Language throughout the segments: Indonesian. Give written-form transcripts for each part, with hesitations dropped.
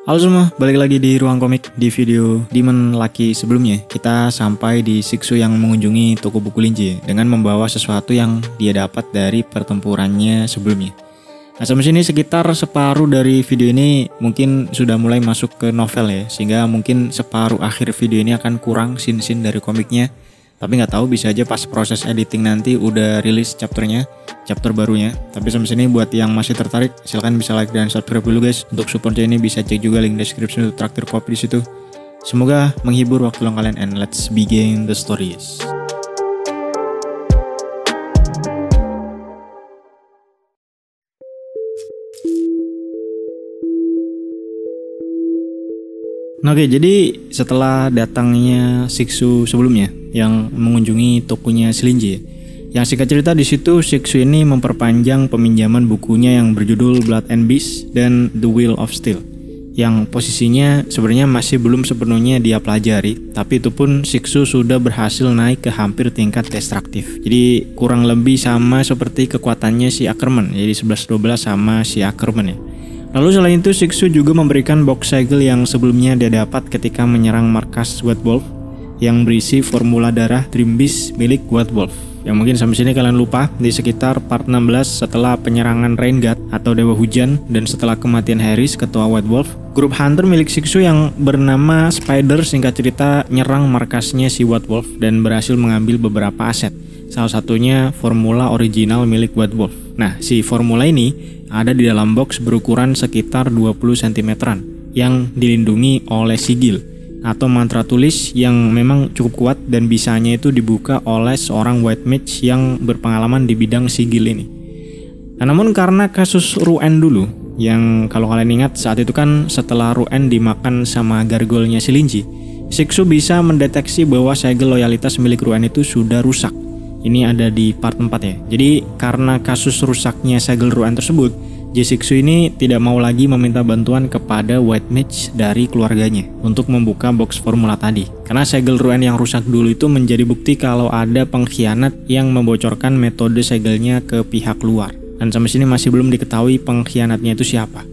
Halo semua, balik lagi di Ruang Komik. Di video Demon Lucky sebelumnya, kita sampai di Shiksu yang mengunjungi toko buku Linji dengan membawa sesuatu yang dia dapat dari pertempurannya sebelumnya. Nah, sampai sini sekitar separuh dari video ini mungkin sudah mulai masuk ke novel ya, sehingga mungkin separuh akhir video ini akan kurang scene-scene dari komiknya. Tapi nggak tahu, bisa aja pas proses editing nanti udah rilis chapter barunya. Tapi sampai sini buat yang masih tertarik, silahkan bisa like dan subscribe dulu guys. Untuk supportnya ini bisa cek juga link description untuk traktir kopi di situ. Semoga menghibur waktu luang kalian, and let's begin the stories. Oke, jadi setelah datangnya Shiksu sebelumnya yang mengunjungi tokonya Linji, yang singkat cerita di situ Shiksu ini memperpanjang peminjaman bukunya yang berjudul Blood and Beast dan The Will of Steel, yang posisinya sebenarnya masih belum sepenuhnya dia pelajari, tapi itu pun Shiksu sudah berhasil naik ke hampir tingkat destruktif. Jadi kurang lebih sama seperti kekuatannya si Ackerman, jadi 11-12 sama si Ackerman ya. Lalu selain itu, Shiksu juga memberikan box segel yang sebelumnya dia dapat ketika menyerang markas White Wolf yang berisi formula darah Dream Beast milik White Wolf. Yang mungkin sampai sini kalian lupa, di sekitar part 16 setelah penyerangan Rain God atau Dewa Hujan dan setelah kematian Harris, ketua White Wolf, grup hunter milik Shiksu yang bernama Spider singkat cerita nyerang markasnya si White Wolf dan berhasil mengambil beberapa aset. Salah satunya formula original milik White Wolf. Nah, si formula ini ada di dalam box berukuran sekitar 20 cm-an yang dilindungi oleh sigil atau mantra tulis yang memang cukup kuat dan bisanya itu dibuka oleh seorang white mage yang berpengalaman di bidang sigil ini. Nah, namun karena kasus Ruen dulu, yang kalau kalian ingat saat itu kan setelah Ruen dimakan sama gargolnya si Linji, Shiksu bisa mendeteksi bahwa segel loyalitas milik Ruen itu sudah rusak. Ini ada di part 4 ya. Jadi karena kasus rusaknya segel Ruen tersebut, Shiksu ini tidak mau lagi meminta bantuan kepada White Mage dari keluarganya untuk membuka box formula tadi. Karena segel Ruen yang rusak dulu itu menjadi bukti kalau ada pengkhianat yang membocorkan metode segelnya ke pihak luar. Dan sampai sini masih belum diketahui pengkhianatnya itu siapa.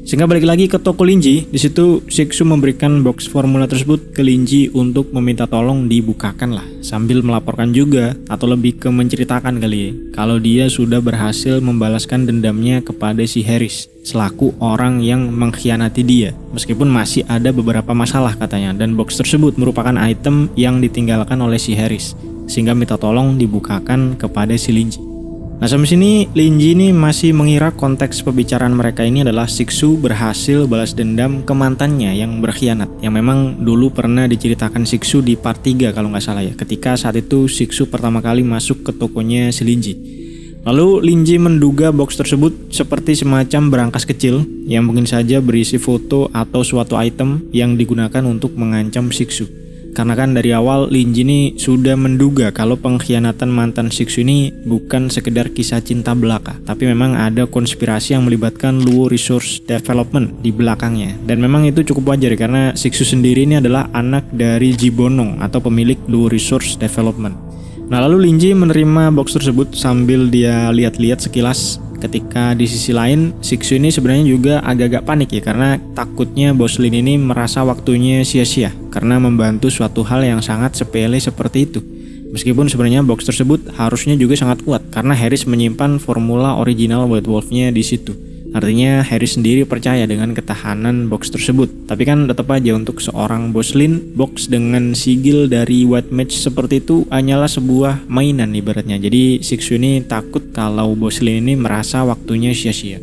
Sehingga balik lagi ke toko Linji, di situ Shiksu memberikan box formula tersebut ke Linji untuk meminta tolong dibukakan lah, sambil melaporkan juga atau lebih ke menceritakan kali ya, kalau dia sudah berhasil membalaskan dendamnya kepada si Harris selaku orang yang mengkhianati dia, meskipun masih ada beberapa masalah katanya, dan box tersebut merupakan item yang ditinggalkan oleh si Harris, sehingga minta tolong dibukakan kepada si Linji. Nah, sampai sini Linji ini masih mengira konteks pembicaraan mereka ini adalah Shiksu berhasil balas dendam ke mantannya yang berkhianat, yang memang dulu pernah diceritakan Shiksu di part 3 kalau nggak salah ya, ketika saat itu Shiksu pertama kali masuk ke tokonya si Linji. Lalu Linji menduga box tersebut seperti semacam berangkas kecil yang mungkin saja berisi foto atau suatu item yang digunakan untuk mengancam Shiksu. Karena kan dari awal Linji ini sudah menduga kalau pengkhianatan mantan Shiksu ini bukan sekedar kisah cinta belaka, tapi memang ada konspirasi yang melibatkan Luo Resource Development di belakangnya. Dan memang itu cukup wajar karena Shiksu sendiri ini adalah anak dari Jibonong atau pemilik Luo Resource Development. Nah, lalu Linji menerima box tersebut sambil dia lihat-lihat sekilas. Ketika di sisi lain, Shiksu ini sebenarnya juga agak-agak panik ya, karena takutnya Bos Lin ini merasa waktunya sia-sia karena membantu suatu hal yang sangat sepele seperti itu. Meskipun sebenarnya box tersebut harusnya juga sangat kuat karena Harris menyimpan formula original White Wolf-nya di situ. Artinya Harris sendiri percaya dengan ketahanan box tersebut. Tapi kan tetap aja untuk seorang Bos Lin, box dengan sigil dari White Mage seperti itu hanyalah sebuah mainan ibaratnya. Jadi Shiksu ini takut kalau Bos Lin ini merasa waktunya sia-sia.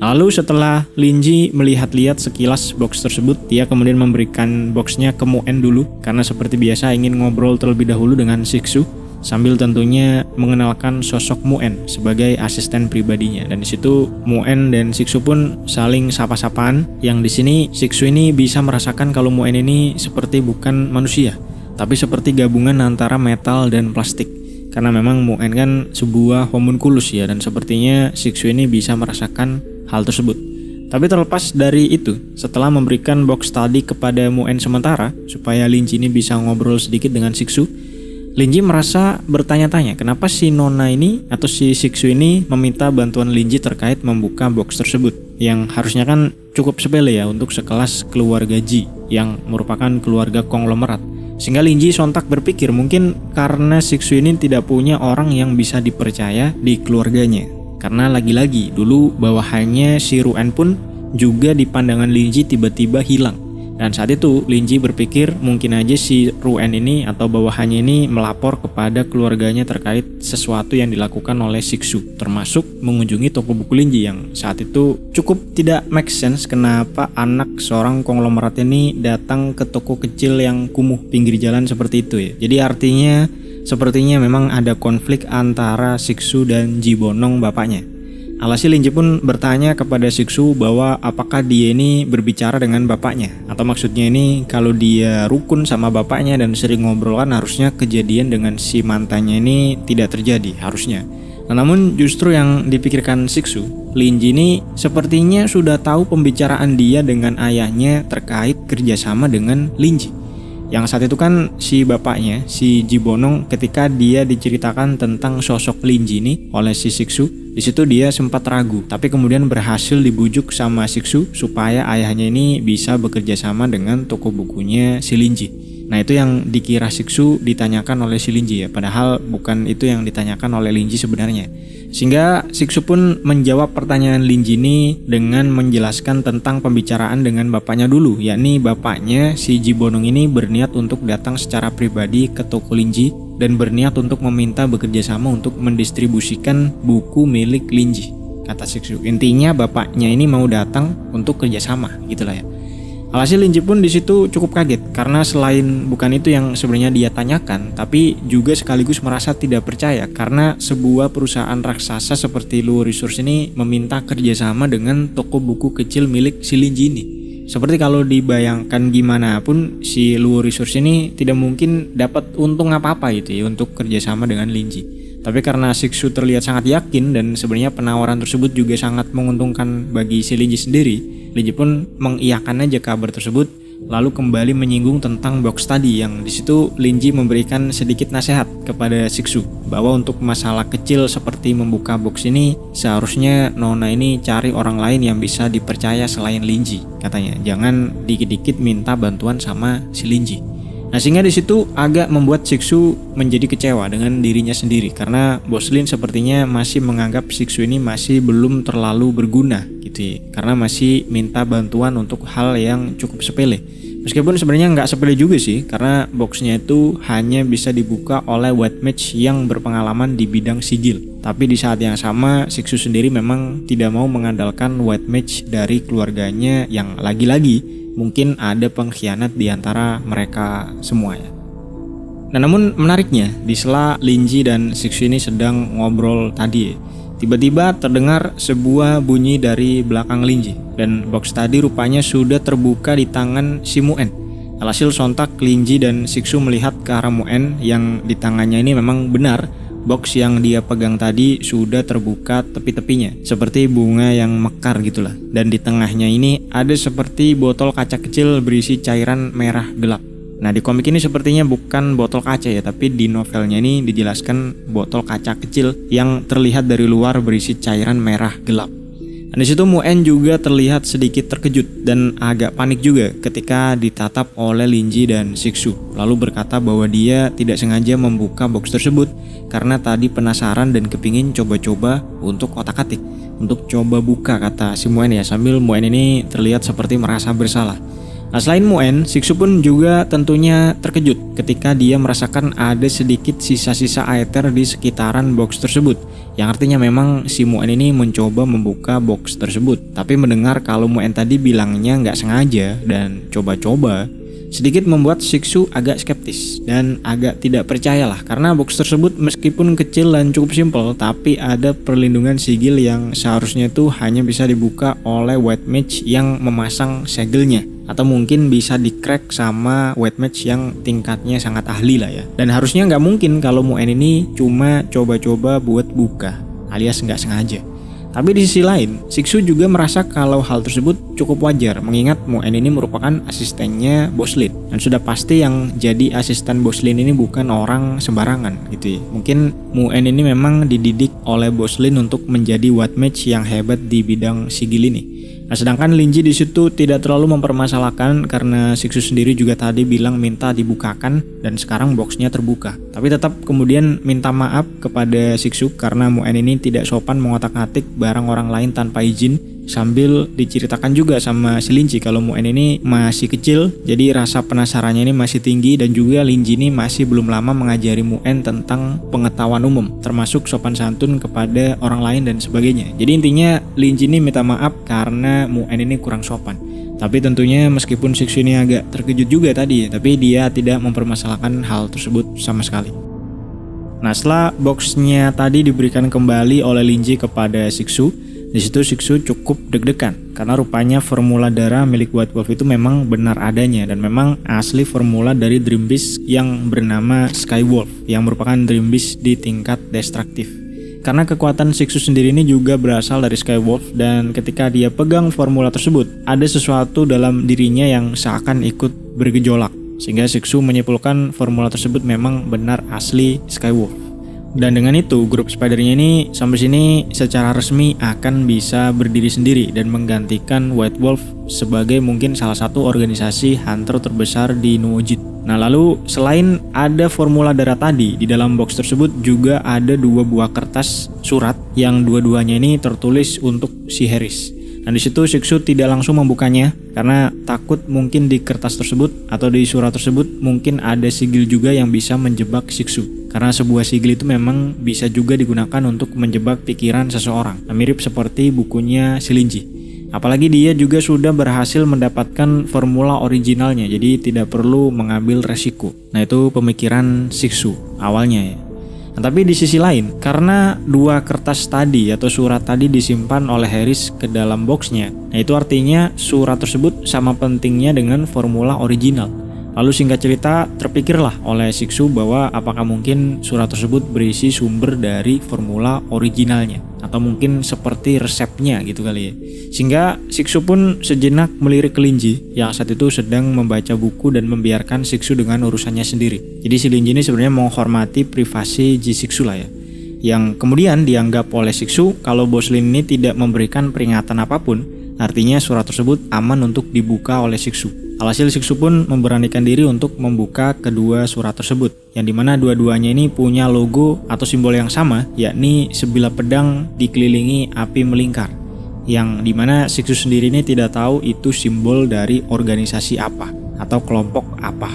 Lalu setelah Linji melihat-lihat sekilas box tersebut, dia kemudian memberikan boxnya ke Muen dulu karena seperti biasa ingin ngobrol terlebih dahulu dengan Shiksu, sambil tentunya mengenalkan sosok Muen sebagai asisten pribadinya. Dan di situ Muen dan Shiksu pun saling sapa-sapaan, yang di sini Shiksu ini bisa merasakan kalau Muen ini seperti bukan manusia, tapi seperti gabungan antara metal dan plastik. Karena memang Muen kan sebuah homunculus ya, dan sepertinya Shiksu ini bisa merasakan hal tersebut. Tapi terlepas dari itu, setelah memberikan box tadi kepada Muen sementara supaya Linji ini bisa ngobrol sedikit dengan Shiksu, Linji merasa bertanya-tanya kenapa si Nona ini atau si Shiksu ini meminta bantuan Linji terkait membuka box tersebut, yang harusnya kan cukup sepele ya untuk sekelas keluarga Ji yang merupakan keluarga konglomerat. Sehingga Lin Ji sontak berpikir mungkin karena Siksu ini tidak punya orang yang bisa dipercaya di keluarganya. Karena lagi-lagi dulu bawahannya si Ru'en pun juga di pandangan Lin Ji tiba-tiba hilang. Dan saat itu Lin Ji berpikir mungkin aja si Ru'en ini atau bawahannya ini melapor kepada keluarganya terkait sesuatu yang dilakukan oleh Siksu, termasuk mengunjungi toko buku Lin Ji yang saat itu cukup tidak make sense kenapa anak seorang konglomerat ini datang ke toko kecil yang kumuh pinggir jalan seperti itu ya. Jadi artinya sepertinya memang ada konflik antara Siksu dan Ji Bonong bapaknya. Alhasil Lin Ji pun bertanya kepada Siksu bahwa apakah dia ini berbicara dengan bapaknya. Atau maksudnya ini kalau dia rukun sama bapaknya dan sering ngobrol kan harusnya kejadian dengan si mantannya ini tidak terjadi harusnya. Namun justru yang dipikirkan Siksu, Lin Ji ini sepertinya sudah tahu pembicaraan dia dengan ayahnya terkait kerjasama dengan Lin Ji. Yang saat itu kan si bapaknya, si Ji Bonong ketika dia diceritakan tentang sosok Lin Ji ini oleh si Siksu, di situ dia sempat ragu, tapi kemudian berhasil dibujuk sama Siksu supaya ayahnya ini bisa bekerja sama dengan toko bukunya si Lin Ji. Nah itu yang dikira Siksu ditanyakan oleh si Lin Ji ya, padahal bukan itu yang ditanyakan oleh Lin Ji sebenarnya. Sehingga Siksu pun menjawab pertanyaan Lin Ji ini dengan menjelaskan tentang pembicaraan dengan bapaknya dulu, yakni bapaknya si Ji Bonong ini berniat untuk datang secara pribadi ke toko Lin Ji dan berniat untuk meminta bekerja sama untuk mendistribusikan buku milik Lin Ji, kata Siksu. Intinya bapaknya ini mau datang untuk kerjasama gitulah ya. Alhasil Lin Ji pun di situ cukup kaget karena selain bukan itu yang sebenarnya dia tanyakan, tapi juga sekaligus merasa tidak percaya karena sebuah perusahaan raksasa seperti Luo Resource ini meminta kerjasama dengan toko buku kecil milik si Lin Ji ini. Seperti kalau dibayangkan gimana pun si Luo Resource ini tidak mungkin dapat untung apa-apa gitu ya untuk kerjasama dengan Lin Ji. Tapi karena Siksu terlihat sangat yakin dan sebenarnya penawaran tersebut juga sangat menguntungkan bagi si Lin Ji sendiri, Lin Ji pun mengiyakan aja kabar tersebut, lalu kembali menyinggung tentang box tadi yang di situ Lin Ji memberikan sedikit nasihat kepada Siksu bahwa untuk masalah kecil seperti membuka box ini seharusnya Nona ini cari orang lain yang bisa dipercaya selain Lin Ji, katanya. Jangan dikit-dikit minta bantuan sama si Lin Ji. Nah sehingga di situ agak membuat Siksu menjadi kecewa dengan dirinya sendiri karena Bos Lin sepertinya masih menganggap Siksu ini masih belum terlalu berguna gitu ya, karena masih minta bantuan untuk hal yang cukup sepele. Meskipun sebenarnya nggak sepele juga sih karena boxnya itu hanya bisa dibuka oleh white mage yang berpengalaman di bidang sigil. Tapi di saat yang sama Siksu sendiri memang tidak mau mengandalkan white mage dari keluarganya yang lagi-lagi mungkin ada pengkhianat di antara mereka semua ya. Nah namun menariknya di sela Lin Ji dan Siksu ini sedang ngobrol tadi ya, tiba-tiba terdengar sebuah bunyi dari belakang Lin Ji dan box tadi rupanya sudah terbuka di tangan si Mu'en. Alhasil sontak Lin Ji dan Siksu melihat ke arah Mu'en yang di tangannya ini memang benar box yang dia pegang tadi sudah terbuka tepi-tepinya seperti bunga yang mekar gitulah, dan di tengahnya ini ada seperti botol kaca kecil berisi cairan merah gelap. Nah di komik ini sepertinya bukan botol kaca ya, tapi di novelnya ini dijelaskan botol kaca kecil yang terlihat dari luar berisi cairan merah gelap. Dan disitu Mu'en juga terlihat sedikit terkejut dan agak panik juga ketika ditatap oleh Lin Ji dan Siksu, lalu berkata bahwa dia tidak sengaja membuka box tersebut karena tadi penasaran dan kepingin coba-coba untuk otak-atik, untuk coba buka, kata si Mu'en ya, sambil Mu'en ini terlihat seperti merasa bersalah. Nah selain Mu'en, Siksu pun juga tentunya terkejut ketika dia merasakan ada sedikit sisa-sisa aether di sekitaran box tersebut, yang artinya memang si Mu'en ini mencoba membuka box tersebut. Tapi mendengar kalau Mu'en tadi bilangnya nggak sengaja dan coba-coba, sedikit membuat Siksu agak skeptis dan agak tidak percayalah karena box tersebut meskipun kecil dan cukup simpel, tapi ada perlindungan sigil yang seharusnya itu hanya bisa dibuka oleh white mage yang memasang segelnya, atau mungkin bisa di-crack sama white mage yang tingkatnya sangat ahli lah ya. Dan harusnya nggak mungkin kalau Mu'en ini cuma coba-coba buat buka alias nggak sengaja. Tapi di sisi lain, Siksu juga merasa kalau hal tersebut cukup wajar mengingat Mu'en ini merupakan asistennya Bos Lin, dan sudah pasti yang jadi asisten Bos Lin ini bukan orang sembarangan gitu ya. Mungkin Mu'en ini memang dididik oleh Bos Lin untuk menjadi white mage yang hebat di bidang sigil ini. Nah, sedangkan Linji di situ tidak terlalu mempermasalahkan karena Siksu sendiri juga tadi bilang minta dibukakan dan sekarang boxnya terbuka. Tapi tetap kemudian minta maaf kepada Siksu karena Muen ini tidak sopan mengotak-atik barang orang lain tanpa izin, sambil diceritakan juga sama si Linji kalau Muen ini masih kecil, jadi rasa penasarannya ini masih tinggi dan juga Linji ini masih belum lama mengajari Muen tentang pengetahuan umum, termasuk sopan santun kepada orang lain dan sebagainya. Jadi intinya Linji ini minta maaf karena Muen ini kurang sopan. Tapi tentunya meskipun Siksu ini agak terkejut juga tadi, tapi dia tidak mempermasalahkan hal tersebut sama sekali. Nah, setelah boxnya tadi diberikan kembali oleh Linji kepada Siksu, di situ Siksu cukup deg-degan karena rupanya formula darah milik White Wolf itu memang benar adanya dan memang asli formula dari Dream Beast yang bernama Sky Wolf yang merupakan Dream Beast di tingkat destruktif. Karena kekuatan Siksu sendiri ini juga berasal dari Sky Wolf dan ketika dia pegang formula tersebut, ada sesuatu dalam dirinya yang seakan ikut bergejolak. Sehingga Siksu menyimpulkan formula tersebut memang benar asli Sky Wolf. Dan dengan itu, grup Spider-nya ini sampai sini secara resmi akan bisa berdiri sendiri dan menggantikan White Wolf sebagai mungkin salah satu organisasi hunter terbesar di Nuojit. Nah, lalu selain ada formula darah tadi, di dalam box tersebut juga ada 2 buah kertas surat yang dua-duanya ini tertulis untuk si Harris. Nah, di situ Siksu tidak langsung membukanya karena takut mungkin di kertas tersebut atau di surat tersebut mungkin ada sigil juga yang bisa menjebak Siksu. Karena sebuah sigil itu memang bisa juga digunakan untuk menjebak pikiran seseorang. Nah, mirip seperti bukunya si Linji. Apalagi dia juga sudah berhasil mendapatkan formula originalnya, jadi tidak perlu mengambil resiko. Nah, itu pemikiran Siksu awalnya ya. Nah, tapi di sisi lain, karena 2 kertas tadi atau surat tadi disimpan oleh Harris ke dalam boxnya, nah itu artinya surat tersebut sama pentingnya dengan formula original. Lalu singkat cerita, terpikirlah oleh Siksu bahwa apakah mungkin surat tersebut berisi sumber dari formula originalnya atau mungkin seperti resepnya gitu kali ya. Sehingga Siksu pun sejenak melirik ke Linji yang saat itu sedang membaca buku dan membiarkan Siksu dengan urusannya sendiri. Jadi si Linji ini sebenarnya menghormati privasi Ji Siksu lah ya. Yang kemudian dianggap oleh Siksu kalau Bos Lin ini tidak memberikan peringatan apapun, artinya surat tersebut aman untuk dibuka oleh Siksu. Alhasil Siksu pun memberanikan diri untuk membuka kedua surat tersebut, yang dimana dua-duanya ini punya logo atau simbol yang sama, yakni sebilah pedang dikelilingi api melingkar, yang dimana Siksu sendiri ini tidak tahu itu simbol dari organisasi apa atau kelompok apa.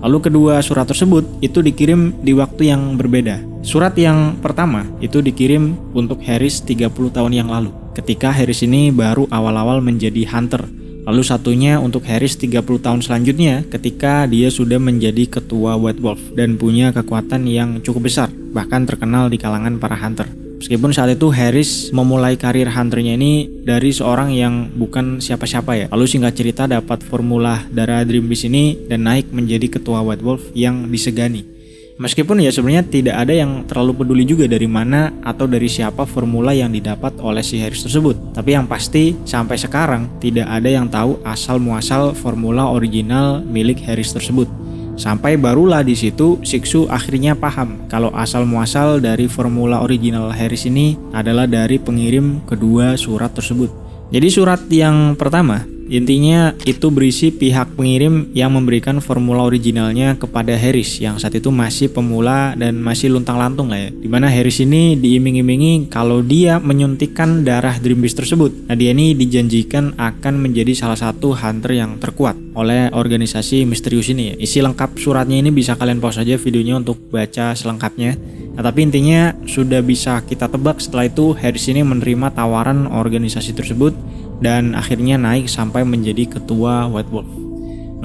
Lalu kedua surat tersebut itu dikirim di waktu yang berbeda. Surat yang pertama itu dikirim untuk Harris 30 tahun yang lalu, ketika Harris ini baru awal-awal menjadi hunter. Lalu satunya untuk Harris 30 tahun selanjutnya ketika dia sudah menjadi ketua White Wolf dan punya kekuatan yang cukup besar, bahkan terkenal di kalangan para hunter. Meskipun saat itu Harris memulai karir hunternya ini dari seorang yang bukan siapa-siapa ya. Lalu singkat cerita dapat formula darah Dream Beast ini dan naik menjadi ketua White Wolf yang disegani. Meskipun ya sebenarnya tidak ada yang terlalu peduli juga dari mana atau dari siapa formula yang didapat oleh si Harris tersebut. Tapi yang pasti sampai sekarang tidak ada yang tahu asal muasal formula original milik Harris tersebut. Sampai barulah di situ Siksu akhirnya paham kalau asal muasal dari formula original Harris ini adalah dari pengirim kedua surat tersebut. Jadi surat yang pertama intinya itu berisi pihak pengirim yang memberikan formula originalnya kepada Harris yang saat itu masih pemula dan masih luntang-lantung lah ya. Dimana Harris ini diiming-imingi kalau dia menyuntikkan darah Dream Beast tersebut. Nah, dia ini dijanjikan akan menjadi salah satu hunter yang terkuat oleh organisasi misterius ini ya. Isi lengkap suratnya ini bisa kalian pause aja videonya untuk baca selengkapnya. Nah, tapi intinya sudah bisa kita tebak setelah itu Harris ini menerima tawaran organisasi tersebut dan akhirnya naik sampai menjadi ketua White Wolf.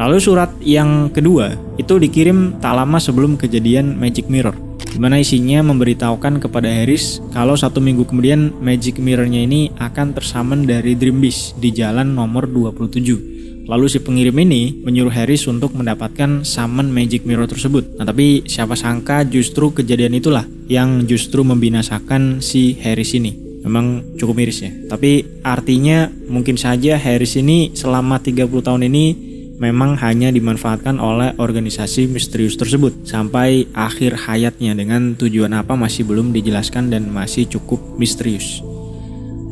Lalu surat yang kedua itu dikirim tak lama sebelum kejadian Magic Mirror, di mana isinya memberitahukan kepada Harris kalau 1 minggu kemudian Magic Mirror-nya ini akan tersummon dari Dream Beast di jalan nomor 27. Lalu si pengirim ini menyuruh Harris untuk mendapatkan summon Magic Mirror tersebut. Nah, tapi siapa sangka justru kejadian itulah yang justru membinasakan si Harris ini. Memang cukup miris ya. Tapi artinya mungkin saja Harris ini selama 30 tahun ini memang hanya dimanfaatkan oleh organisasi misterius tersebut sampai akhir hayatnya dengan tujuan apa masih belum dijelaskan dan masih cukup misterius.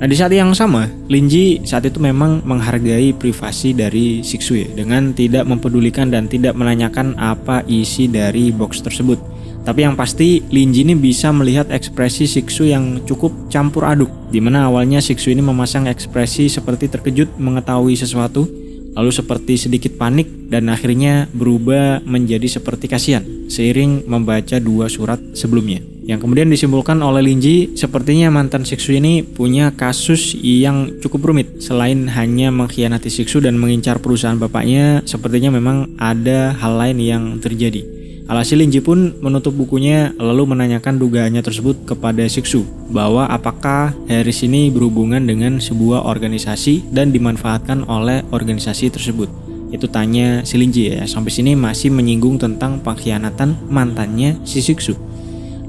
Nah, di saat yang sama, Linji saat itu memang menghargai privasi dari Siksu ya, dengan tidak mempedulikan dan tidak menanyakan apa isi dari box tersebut. Tapi yang pasti, Linji ini bisa melihat ekspresi Siksu yang cukup campur aduk, di mana awalnya Siksu ini memasang ekspresi seperti terkejut mengetahui sesuatu, lalu seperti sedikit panik, dan akhirnya berubah menjadi seperti kasihan seiring membaca 2 surat sebelumnya. Yang kemudian disimpulkan oleh Linji, sepertinya mantan Siksu ini punya kasus yang cukup rumit. Selain hanya mengkhianati Siksu dan mengincar perusahaan bapaknya, sepertinya memang ada hal lain yang terjadi. Alhasil Linji pun menutup bukunya lalu menanyakan dugaannya tersebut kepada Siksu, bahwa apakah Harris ini berhubungan dengan sebuah organisasi dan dimanfaatkan oleh organisasi tersebut. Itu tanya si Linji ya. Sampai sini masih menyinggung tentang pengkhianatan mantannya si Siksu.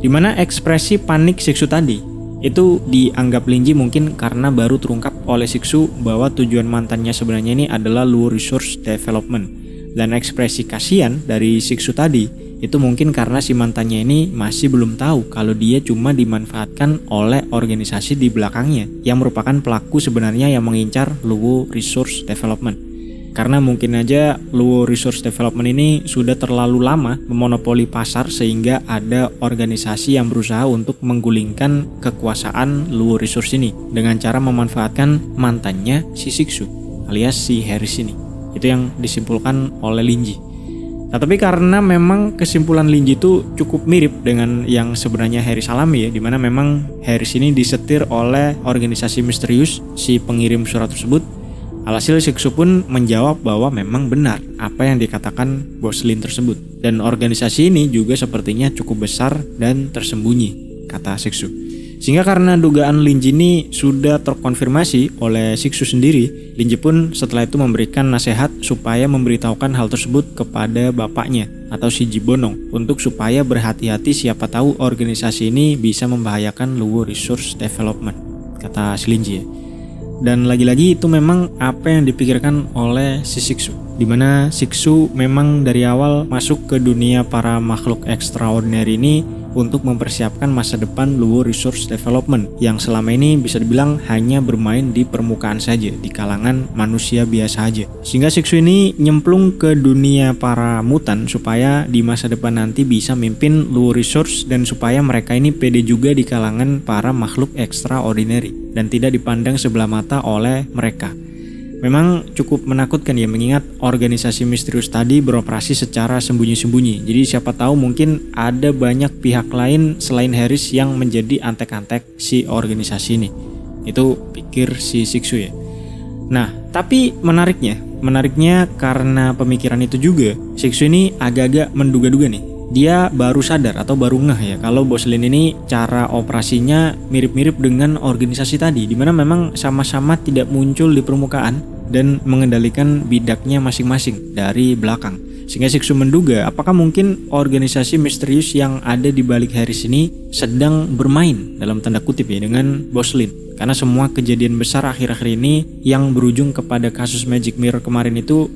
Dimana ekspresi panik Siksu tadi itu dianggap Linji mungkin karena baru terungkap oleh Siksu bahwa tujuan mantannya sebenarnya ini adalah Luo Resource Development. Dan ekspresi kasihan dari Siksu tadi itu mungkin karena si mantannya ini masih belum tahu kalau dia cuma dimanfaatkan oleh organisasi di belakangnya yang merupakan pelaku sebenarnya yang mengincar Luo Resource Development. Karena mungkin aja Luo Resource Development ini sudah terlalu lama memonopoli pasar sehingga ada organisasi yang berusaha untuk menggulingkan kekuasaan Luo Resource ini dengan cara memanfaatkan mantannya si Siksu alias si Harris ini. Itu yang disimpulkan oleh Linji. Nah, tapi karena memang kesimpulan Linji itu cukup mirip dengan yang sebenarnya Harris alami ya, dimana memang Harris ini disetir oleh organisasi misterius si pengirim surat tersebut. Alhasil Siksu pun menjawab bahwa memang benar apa yang dikatakan Bos Lin tersebut. Dan organisasi ini juga sepertinya cukup besar dan tersembunyi, kata Siksu. Sehingga karena dugaan Linji ini sudah terkonfirmasi oleh Siksu sendiri, Linji pun setelah itu memberikan nasihat supaya memberitahukan hal tersebut kepada bapaknya atau si Jibonong untuk supaya berhati-hati, siapa tahu organisasi ini bisa membahayakan Luo Resource Development, kata si Linji ya. Dan lagi-lagi itu memang apa yang dipikirkan oleh si Siksu, dimana Siksu memang dari awal masuk ke dunia para makhluk extraordinary ini untuk mempersiapkan masa depan Luo Resource Development yang selama ini bisa dibilang hanya bermain di permukaan saja, di kalangan manusia biasa aja. Sehingga Siksu ini nyemplung ke dunia para mutan supaya di masa depan nanti bisa mimpin Luo Resource dan supaya mereka ini pede juga di kalangan para makhluk extraordinary dan tidak dipandang sebelah mata oleh mereka. Memang cukup menakutkan ya, mengingat organisasi misterius tadi beroperasi secara sembunyi-sembunyi. Jadi siapa tahu mungkin ada banyak pihak lain selain Harris yang menjadi antek-antek si organisasi ini. Itu pikir si Siksu ya. Nah, tapi menariknya karena pemikiran itu juga, Siksu ini agak-agak menduga-duga nih. Dia baru sadar atau baru ngeh ya kalau Bos Lin ini cara operasinya mirip-mirip dengan organisasi tadi, dimana memang sama-sama tidak muncul di permukaan dan mengendalikan bidaknya masing-masing dari belakang. Sehingga Siksu menduga apakah mungkin organisasi misterius yang ada di balik Harris ini sedang bermain dalam tanda kutip ya dengan Bos Lin. Karena semua kejadian besar akhir-akhir ini yang berujung kepada kasus Magic Mirror kemarin itu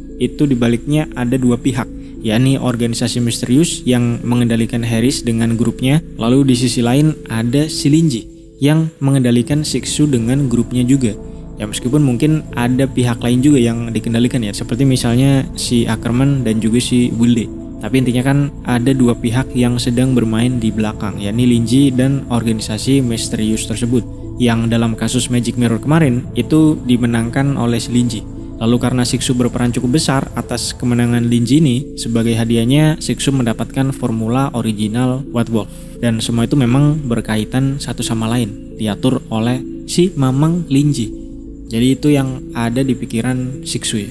dibaliknya ada 2 pihak, yakni organisasi misterius yang mengendalikan Harris dengan grupnya, lalu di sisi lain ada si Linji yang mengendalikan Siksu dengan grupnya juga. Ya meskipun mungkin ada pihak lain juga yang dikendalikan ya, seperti misalnya si Ackerman dan juga si Wilde. Tapi intinya kan ada 2 pihak yang sedang bermain di belakang, yakni Linji dan organisasi misterius tersebut, yang dalam kasus Magic Mirror kemarin itu dimenangkan oleh si Linji. Lalu karena Siksu berperan cukup besar atas kemenangan Linji ini, sebagai hadiahnya Siksu mendapatkan formula original White Wolf. Dan semua itu memang berkaitan satu sama lain, diatur oleh si Mamang Linji. Jadi itu yang ada di pikiran Siksu ya.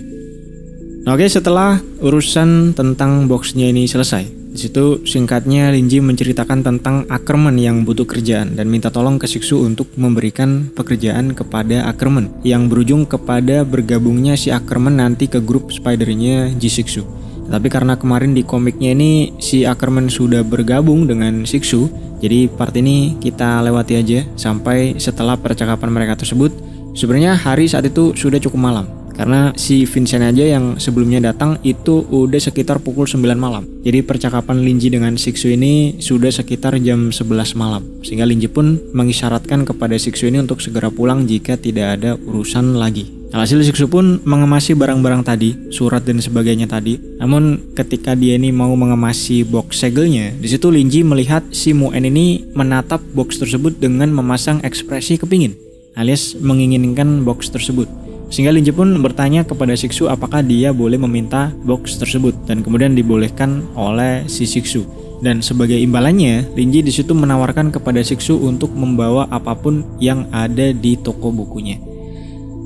Oke, setelah urusan tentang boxnya ini selesai, di situ singkatnya Linji menceritakan tentang Ackerman yang butuh kerjaan dan minta tolong ke Siksu untuk memberikan pekerjaan kepada Ackerman, yang berujung kepada bergabungnya si Ackerman nanti ke grup spidernya G-Siksu. Tapi karena kemarin di komiknya ini si Ackerman sudah bergabung dengan Siksu, jadi part ini kita lewati aja sampai setelah percakapan mereka tersebut. Sebenarnya hari saat itu sudah cukup malam Karena si Vincent aja yang sebelumnya datang itu udah sekitar pukul 9 malam. Jadi percakapan Linji dengan Siksu ini sudah sekitar jam 11 malam. Sehingga Linji pun mengisyaratkan kepada Siksu ini untuk segera pulang jika tidak ada urusan lagi. Alhasil Siksu pun mengemasi barang-barang tadi, surat dan sebagainya tadi. Namun ketika dia ini mau mengemasi box segelnya, di situ Linji melihat si Muen ini menatap box tersebut dengan memasang ekspresi kepingin, alias menginginkan box tersebut. Sehingga Linji pun bertanya kepada Siksu apakah dia boleh meminta box tersebut, dan kemudian dibolehkan oleh si Siksu. Dan sebagai imbalannya, Linji di situ menawarkan kepada Siksu untuk membawa apapun yang ada di toko bukunya.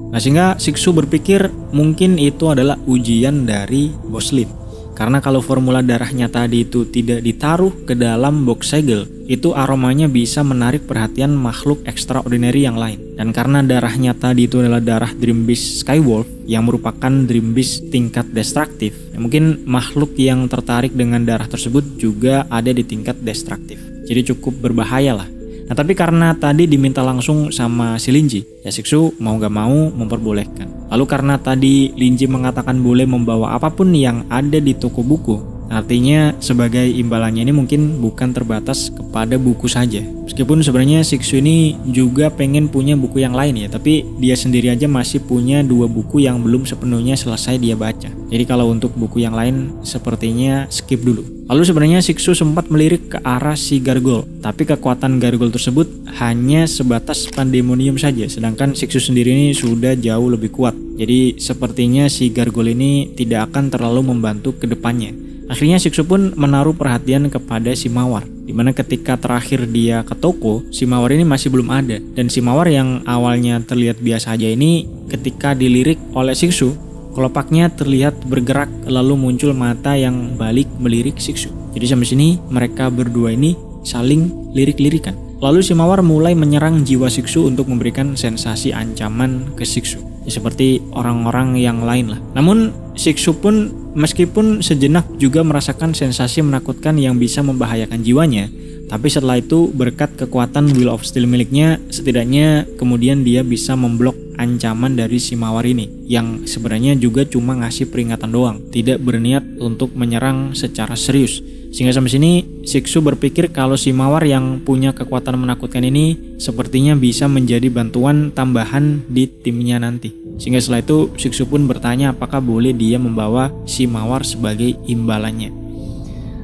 Nah, sehingga Siksu berpikir mungkin itu adalah ujian dari Bos Lim. Karena kalau formula darahnya tadi itu tidak ditaruh ke dalam box segel, itu aromanya bisa menarik perhatian makhluk extraordinary yang lain. Dan karena darahnya tadi itu adalah darah Dream Beast Skywolf yang merupakan Dream Beast tingkat destruktif, ya mungkin makhluk yang tertarik dengan darah tersebut juga ada di tingkat destruktif. Jadi cukup berbahaya lah. Nah, tapi karena tadi diminta langsung sama si Linji, ya Siksu mau gak mau memperbolehkan. Lalu karena tadi Linji mengatakan boleh membawa apapun yang ada di toko buku, artinya sebagai imbalannya ini mungkin bukan terbatas kepada buku saja. Meskipun sebenarnya Siksu ini juga pengen punya buku yang lain ya, tapi dia sendiri aja masih punya 2 buku yang belum sepenuhnya selesai dia baca. Jadi kalau untuk buku yang lain sepertinya skip dulu. Lalu sebenarnya Siksu sempat melirik ke arah si Gargoyle, tapi kekuatan Gargoyle tersebut hanya sebatas pandemonium saja, sedangkan Siksu sendiri ini sudah jauh lebih kuat. Jadi sepertinya si Gargoyle ini tidak akan terlalu membantu ke depannya. Akhirnya Siksu pun menaruh perhatian kepada si Mawar, dimana ketika terakhir dia ke toko, si Mawar ini masih belum ada. Dan si Mawar yang awalnya terlihat biasa aja ini ketika dilirik oleh Siksu, kelopaknya terlihat bergerak lalu muncul mata yang balik melirik Siksu. Jadi sampai sini mereka berdua ini saling lirik-lirikan. Lalu si Mawar mulai menyerang jiwa Siksu untuk memberikan sensasi ancaman ke Siksu. Ya, seperti orang-orang yang lain lah. Namun Siksu pun meskipun sejenak juga merasakan sensasi menakutkan yang bisa membahayakan jiwanya. Tapi setelah itu berkat kekuatan Will of Steel miliknya, setidaknya kemudian dia bisa memblok ancaman dari si Mawar ini, yang sebenarnya juga cuma ngasih peringatan doang, tidak berniat untuk menyerang secara serius. Sehingga sampai sini Siksu berpikir kalau si Mawar yang punya kekuatan menakutkan ini sepertinya bisa menjadi bantuan tambahan di timnya nanti. Sehingga setelah itu Siksu pun bertanya apakah boleh dia membawa si Mawar sebagai imbalannya.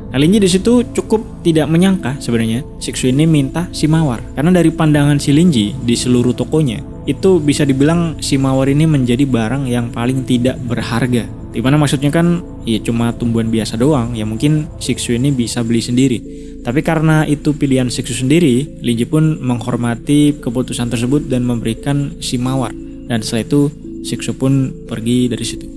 Nah, Linji di situ cukup tidak menyangka sebenarnya Siksu ini minta si Mawar, karena dari pandangan si Linji di seluruh tokonya itu bisa dibilang si Mawar ini menjadi barang yang paling tidak berharga. Dimana maksudnya kan ya cuma tumbuhan biasa doang, ya mungkin Siksu ini bisa beli sendiri. Tapi karena itu pilihan Siksu sendiri, Linji pun menghormati keputusan tersebut dan memberikan si Mawar. Dan setelah itu Siksu pun pergi dari situ.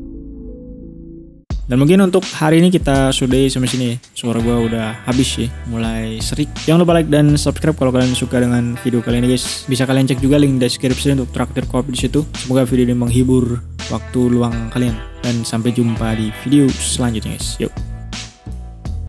Dan mungkin untuk hari ini kita sudahi sampai sini. Suara gue udah habis sih, mulai serik. Jangan lupa like dan subscribe kalau kalian suka dengan video kali ini guys. Bisa kalian cek juga link deskripsi untuk traktir kopi di situ. Semoga video ini menghibur waktu luang kalian. Dan sampai jumpa di video selanjutnya guys. Yuk.